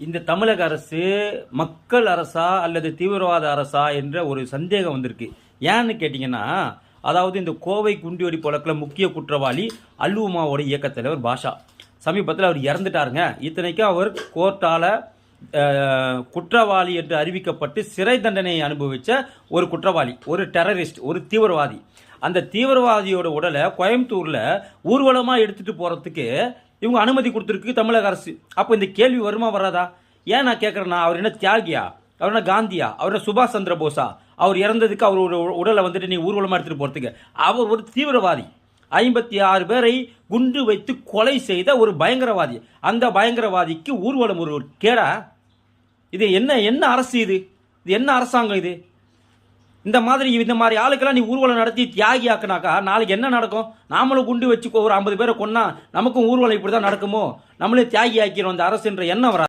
இந்த தமிழக அரசு மக்கள் அரசா அல்லது தீவிரவாத அரசா என்ற ஒரு சந்தேகம் வந்திருக்கு. ஏன்னு கேட்டிங்கன்னா, அதாவது இந்த கோவை குண்டுவெடிப்பு வழக்கில் முக்கிய குற்றவாளி அல்லுமாவோட இயக்க தலைவர் பாஷா சமீபத்தில் அவர் இறந்துட்டாருங்க. இத்தனைக்கும் அவர் கோர்ட்டால் குற்றவாளி என்று அறிவிக்கப்பட்டு சிறை தண்டனை அனுபவித்த ஒரு குற்றவாளி, ஒரு டெரரிஸ்ட், ஒரு தீவிரவாதி. அந்த தீவிரவாதியோட உடலை கோயம்புத்தூரில் ஊர்வலமாக எடுத்துகிட்டு போகிறதுக்கு இவங்க அனுமதி கொடுத்துருக்கு தமிழக அரசு. அப்போ இந்த கேள்வி வருமா வராதா? ஏன் நான் கேட்குறேன்னா, அவர் என்ன தியாகியா? அவர் என்ன காந்தியா? அவர் என்ன சுபாஷ் சந்திர போஸா? அவர் இறந்ததுக்கு அவர் ஒரு உடலை வந்துட்டு நீ ஊர்வலமாக எடுத்துகிட்டு போகிறதுக்கு? அவர் ஒரு தீவிரவாதி. 56 பேரை குண்டு வைத்து கொலை செய்த ஒரு பயங்கரவாதி. அந்த பயங்கரவாதிக்கு ஊர்வலம் ஒரு கேடா? இது என்ன அரசு? இது என்ன அரசாங்கம் இது? இந்த மாதிரி ஆளுக்கெல்லாம் நீ ஊர்வலம் நடத்தி தியாகி ஆக்குனாக்கா நாளைக்கு என்ன நடக்கும்? நாமளும் குண்டு வச்சு ஒரு 50 பேரை கொன்னா நமக்கும் ஊர்வலம் இப்படி தான் நடக்குமோ? நம்மளே தியாகி ஆக்கிறோம் அந்த அரசுன்ற எண்ணம் வராது.